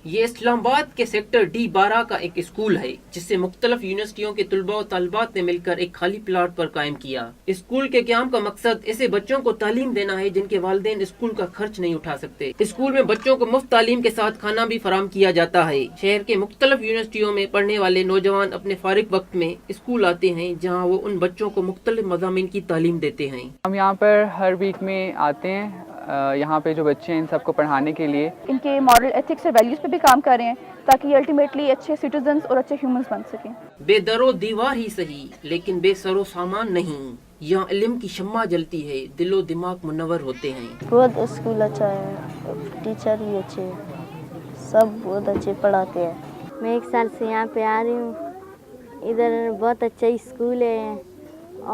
یہ اسلام آباد کے سیکٹر D12 کا ایک اسکول ہے جسے مختلف یونیورسٹیوں کے طلباء و طالبات نے مل کر ایک خالی پلاٹ پر قائم کیا۔ اسکول کے قیام کا مقصد ایسے بچوں کو تعلیم دینا ہے جن کے والدین اسکول کا خرچ نہیں اٹھا سکتے۔ اسکول میں بچوں کو مفت تعلیم کے ساتھ کھانا بھی فراہم کیا جاتا ہے۔ شہر کے مختلف یونیورسٹیوں میں پڑھنے والے نوجوان اپنے فارغ وقت میں اسکول آتے ہیں جہاں وہ ان بچوں کو مختلف مضامین کی تعلیم دیتے ہیں۔ ہم یہاں پر ہر ویک میں آتے ہیں، یہاں پہ جو بچے ہیں ان سب کو پڑھانے کے لیے ان کے مورل ایتھکس اور ویلیوز پہ بھی کام کر رہے ہیں تاکہ یہ الٹیمیٹلی اچھے سٹیزنز اور اچھے ہیومنز بن سکیں۔ بے در و دیوار ہی صحیح لیکن بے سر و سامان نہیں، یہاں علم کی شمع جلتی ہے، دل و دماغ منور ہوتے ہیں۔ بہت اسکول اچھا ہے، ٹیچر بھی اچھے ہیں، سب بہت اچھے پڑھاتے ہیں۔ میں 1 سال سے یہاں پہ آ رہی ہوں، ادھر بہت اچھا اسکول ہے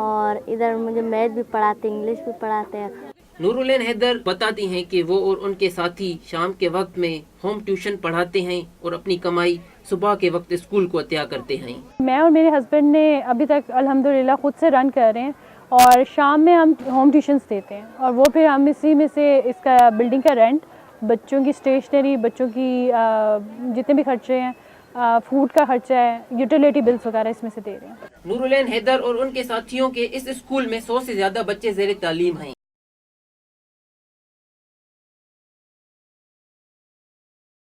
اور ادھر مجھے میتھ بھی پڑھاتے ہیں، انگلش بھی پڑھاتے ہیں۔ نورالعین حیدر بتاتی ہیں کہ وہ اور ان کے ساتھی شام کے وقت میں ہوم ٹیوشن پڑھاتے ہیں اور اپنی کمائی صبح کے وقت اسکول کو عطیہ کرتے ہیں۔ میں اور میرے ہسبینڈ نے ابھی تک الحمدللہ خود سے رن کر رہے ہیں اور شام میں ہم ہوم ٹیوشنس دیتے ہیں اور وہ پھر ہم اسی میں سے اس کا بلڈنگ کا رینٹ، بچوں کی اسٹیشنری، بچوں کی جتنے بھی خرچے ہیں، فوڈ کا خرچہ ہے، یوٹیلیٹی بلز وغیرہ اس میں سے دے رہے ہیں۔ نورالعین حیدر اور ان کے ساتھیوں کے اس اسکول میں 100 سے زیادہ بچے زیر تعلیم ہیں۔